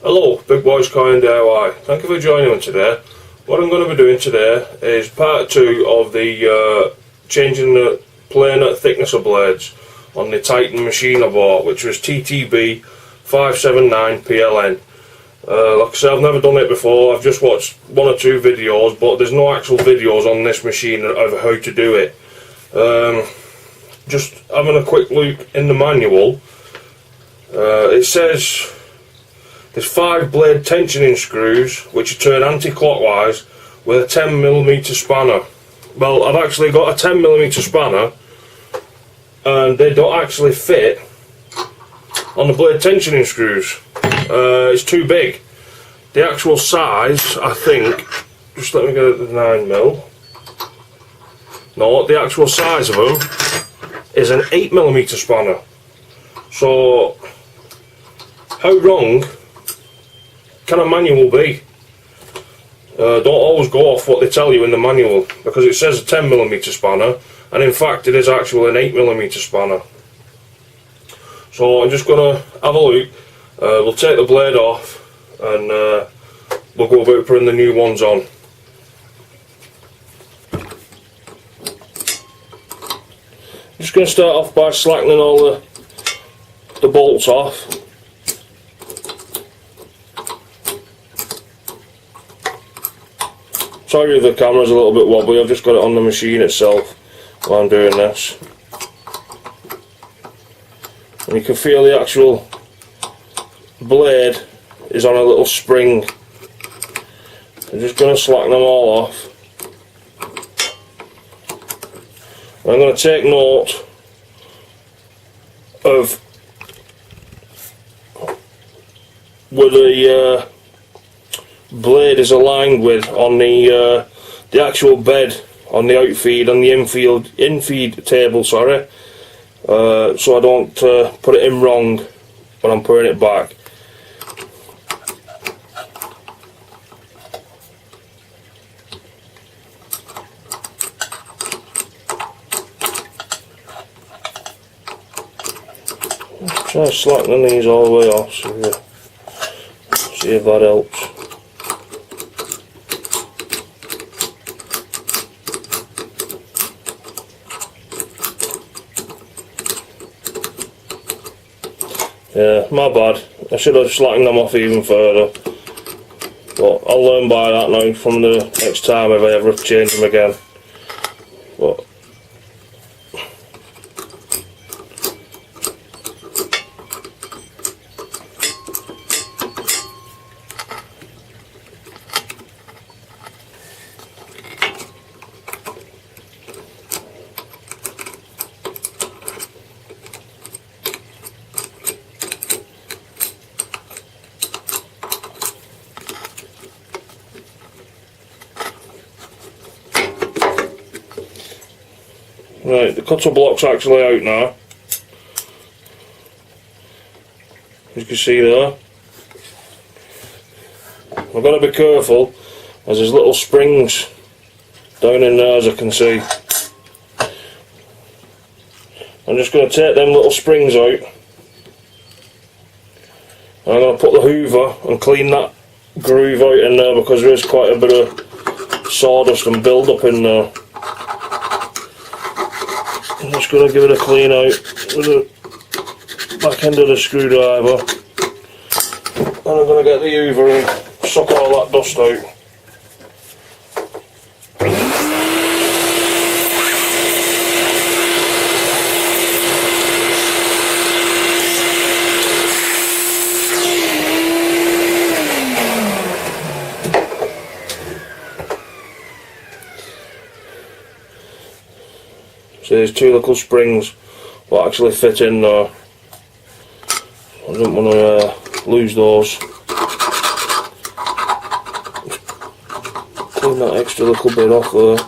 Hello, Big Boys Car and DIY. Thank you for joining me today. What I'm going to be doing today is part 2 of the changing the planer thickness of blades on the Titan machine I bought, which was TTB 579 PLN. Like I said, I've never done it before. I've just watched 1 or 2 videos, but there's no actual videos on this machine of how to do it. Just having a quick look in the manual, it says there's 5 blade tensioning screws which turn anti-clockwise with a 10mm spanner. Well, I've actually got a 10mm spanner and they don't actually fit on the blade tensioning screws. It's too big. The actual size, I think, just let me get it to 9mm. No, the actual size of them is an 8mm spanner. So, how wrong can a manual be? Don't always go off what they tell you in the manual, because it says a 10mm spanner and in fact it is actually an 8mm spanner. So I'm just going to have a look. We'll take the blade off and we'll go about putting the new ones on. I'm just going to start off by slackening all the bolts off. Sorry if the camera's a little bit wobbly, I've just got it on the machine itself while I'm doing this. And you can feel the actual blade is on a little spring. I'm just going to slacken them all off. And I'm going to take note of where the blade is aligned with on the actual bed on the outfeed and the infeed table, sorry, so I don't put it in wrong when I'm putting it back. Let's try slackening these all the way off, see if that helps. Yeah, my bad. I should have slackened them off even further. But I'll learn by that now from the next time if I ever change them again. But right, the cutter block's actually out now. As you can see there. I've got to be careful as there's little springs down in there, as I can see. I'm just going to take them little springs out. And I'm going to put the hoover and clean that groove out in there, because there is quite a bit of sawdust and build up in there. I'm just going to give it a clean out with the back end of the screwdriver, and I'm going to get the hoover and suck all that dust out. So there's 2 little springs that actually fit in there. I don't want to lose those. Clean that extra little bit off there.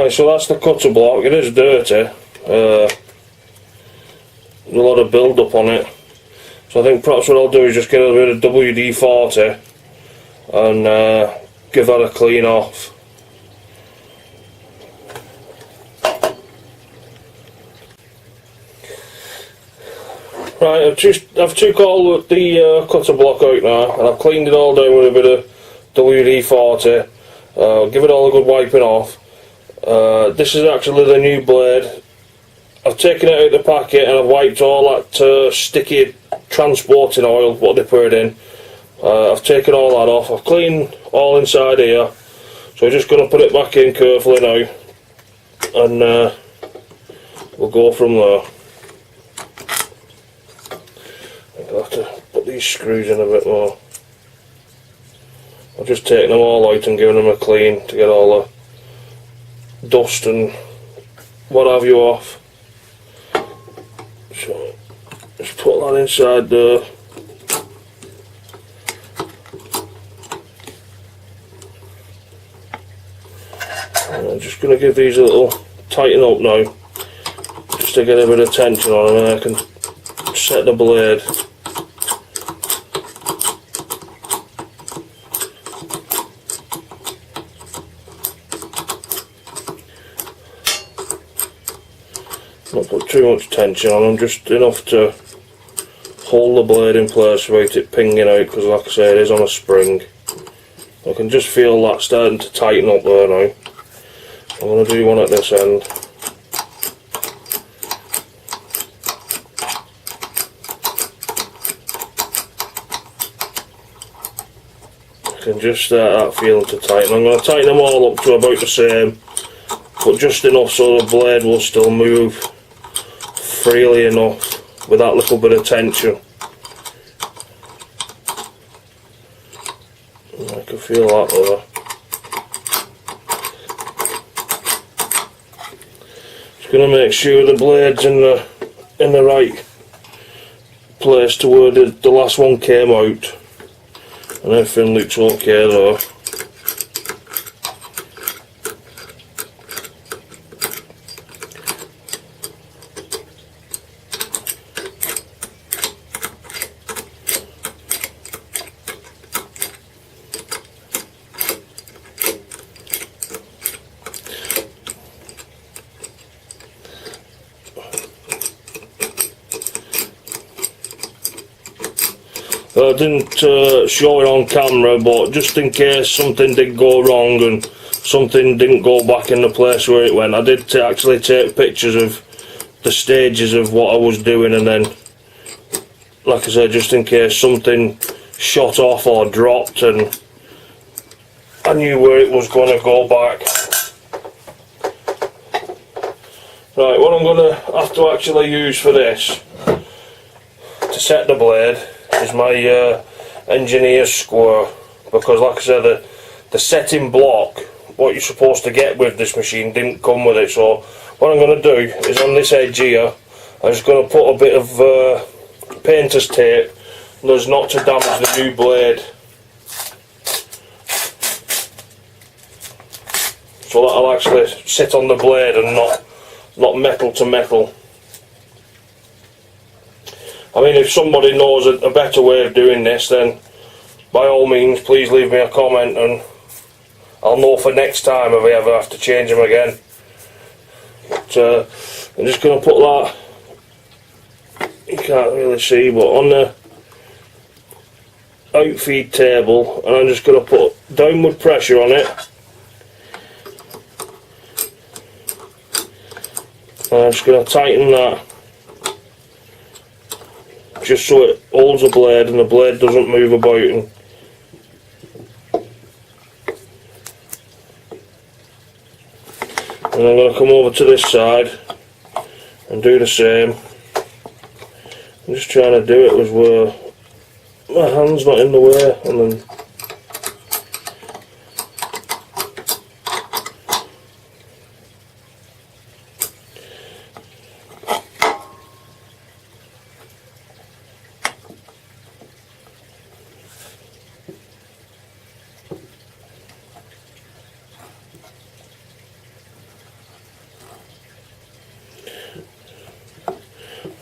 Right, so that's the cutter block. It is dirty. There's a lot of build up on it. So I think perhaps what I'll do is just get a bit of WD-40 and give that a clean off. Right, I've took all the cutter block out now, and I've cleaned it all down with a bit of WD-40. Give it all a good wiping off. This is actually the new blade. I've taken it out of the packet and I've wiped all that sticky transporting oil what they put in. I've taken all that off. I've cleaned all inside here, so I'm just going to put it back in carefully now, and we'll go from there. I'll have to put these screws in a bit more. I've just taken them all out and given them a clean to get all the dust and what have you off. So just put that inside there. And I'm just going to give these a little tighten up now, just to get a bit of tension on them, and I can set the blade. Not put too much tension on them, just enough to hold the blade in place without it pinging out, because like I say, it is on a spring. I can just feel that starting to tighten up there now. I'm going to do one at this end. I can just start that feeling to tighten. I'm going to tighten them all up to about the same, but just enough so the blade will still move freely enough with that little bit of tension. I can feel that there. Just going to make sure the blade's in the right place to where the last one came out, and everything looks okay there. I didn't show it on camera, but just in case something did go wrong and something didn't go back in the place where it went, I did actually take pictures of the stages of what I was doing, and then, like I said, just in case something shot off or dropped, and I knew where it was going to go back. Right, what I'm going to have to actually use for this to set the blade is my engineer's square, because like I said, the setting block, what you're supposed to get with this machine, didn't come with it. So what I'm going to do is, on this edge here, I'm just going to put a bit of painter's tape, there's not to damage the new blade, so that'll actually sit on the blade and not metal to metal. I mean, if somebody knows a better way of doing this, then by all means please leave me a comment, and I'll know for next time if I ever have to change them again. But I'm just going to put that, you can't really see, but on the outfeed table, and I'm just going to put downward pressure on it, and I'm just going to tighten that, just so it holds the blade and the blade doesn't move about. And I'm going to come over to this side and do the same. I'm just trying to do it with where my hand's not in the way, and then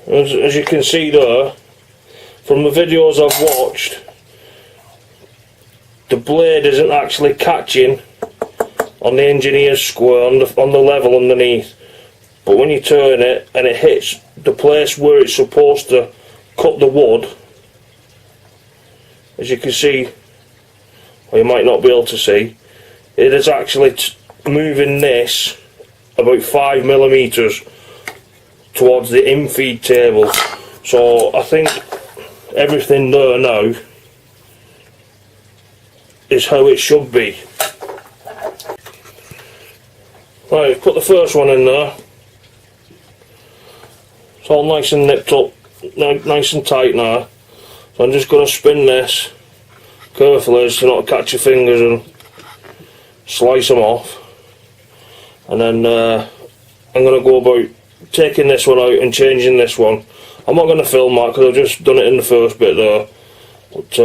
As you can see there, from the videos I've watched, the blade isn't actually catching on the engineer's square on the level underneath, but when you turn it and it hits the place where it's supposed to cut the wood, as you can see, or you might not be able to see, it is actually moving this about 5mm towards the infeed table. So I think everything there now is how it should be. Right, put the first one in there. It's all nice and nipped up, nice and tight now. So I'm just going to spin this carefully so not to catch your fingers and slice them off. And then I'm going to go about taking this one out and changing this one. I'm not going to film that because I've just done it in the first bit there. But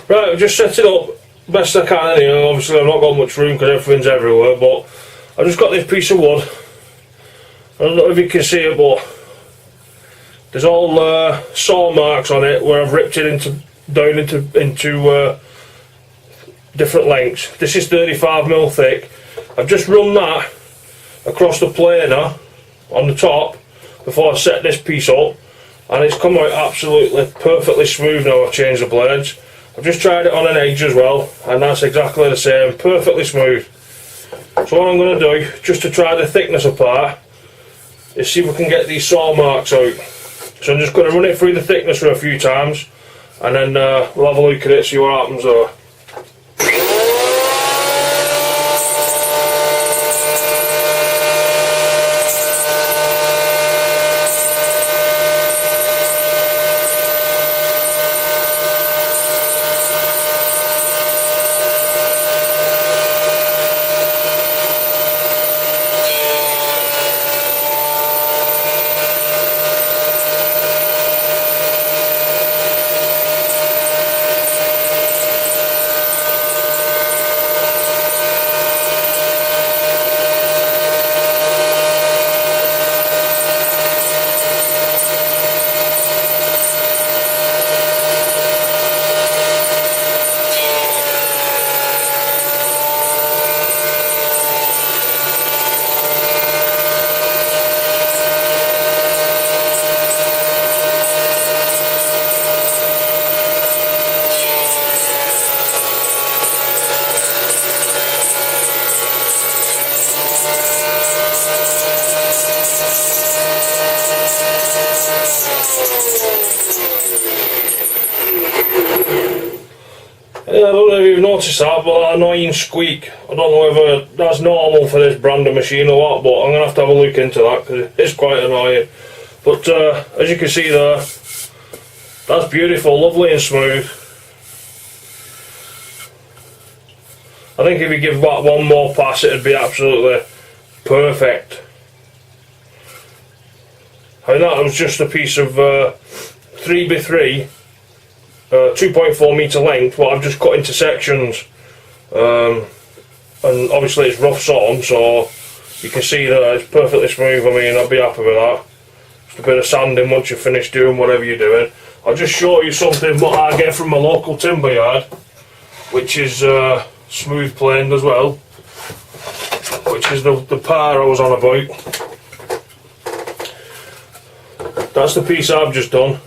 right, I've just set it up best I can anyway. Obviously I've not got much room because everything's everywhere, but I've just got this piece of wood. I don't know if you can see it, but there's all saw marks on it where I've ripped it down into different lengths. This is 35mm thick. I've just run that across the planer on the top before I set this piece up, and it's come out absolutely perfectly smooth now I've changed the blades. I've just tried it on an edge as well, and that's exactly the same, perfectly smooth. So what I'm going to do, just to try the thickness apart, is see if we can get these saw marks out. So I'm just going to run it through the thickness for a few times, and then we'll have a look at it, see what happens there. Yeah, I don't know if you've noticed that, but that annoying squeak, I don't know whether that's normal for this brand of machine or what, but I'm going to have a look into that because it's quite annoying. But as you can see there, that's beautiful, lovely and smooth. I think if you give that one more pass it'd be absolutely perfect. And that was just a piece of 3x3 2.4 metre length, what I've just cut into sections, and obviously it's rough sawn, so you can see that it's perfectly smooth. I mean, I'll be happy with that. Just a bit of sanding once you're finished doing whatever you're doing. I'll just show you something what I get from my local timber yard, which is smooth planed as well, which is the par I was on about. That's the piece I've just done.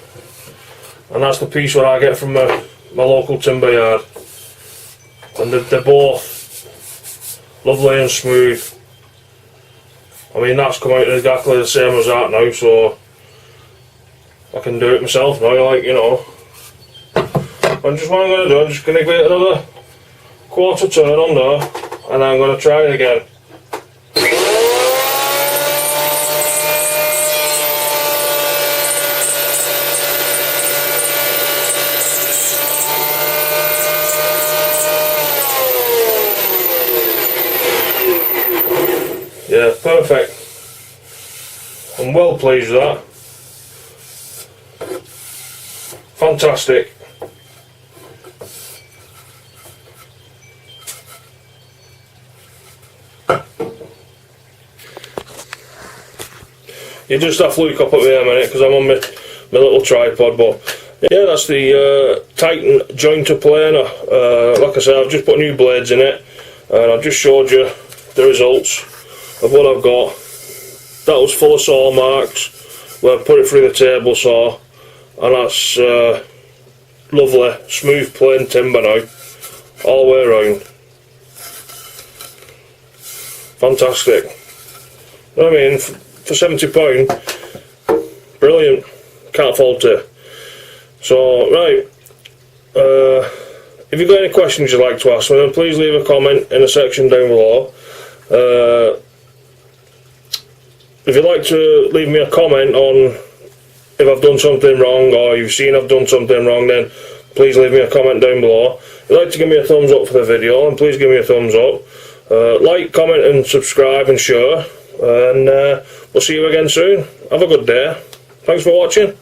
And that's the piece what I get from my local timber yard. And they're both lovely and smooth. I mean, that's come out exactly the same as that now, so I can do it myself now, like, you know. And just what I'm going to do, I'm just going to give it another quarter turn on there, and I'm going to try it again. Yeah, perfect. I'm well pleased with that. Fantastic. You just have to look up at me a minute because I'm on my little tripod. But yeah, that's the Titan jointer planer. Like I said, I've just put new blades in it, and I've just showed you the results of what I've got. That was full of saw marks where I put it through the table saw, and that's lovely, smooth, plain timber now, all the way around. Fantastic. I mean, for £70, brilliant. Can't fault it. So, right, if you've got any questions you'd like to ask me, then please leave a comment in the section down below. If you'd like to leave me a comment on if I've done something wrong, or you've seen I've done something wrong, then please leave me a comment down below. If you'd like to give me a thumbs up for the video, then please give me a thumbs up. Like, comment and subscribe and share, and we'll see you again soon. Have a good day. Thanks for watching.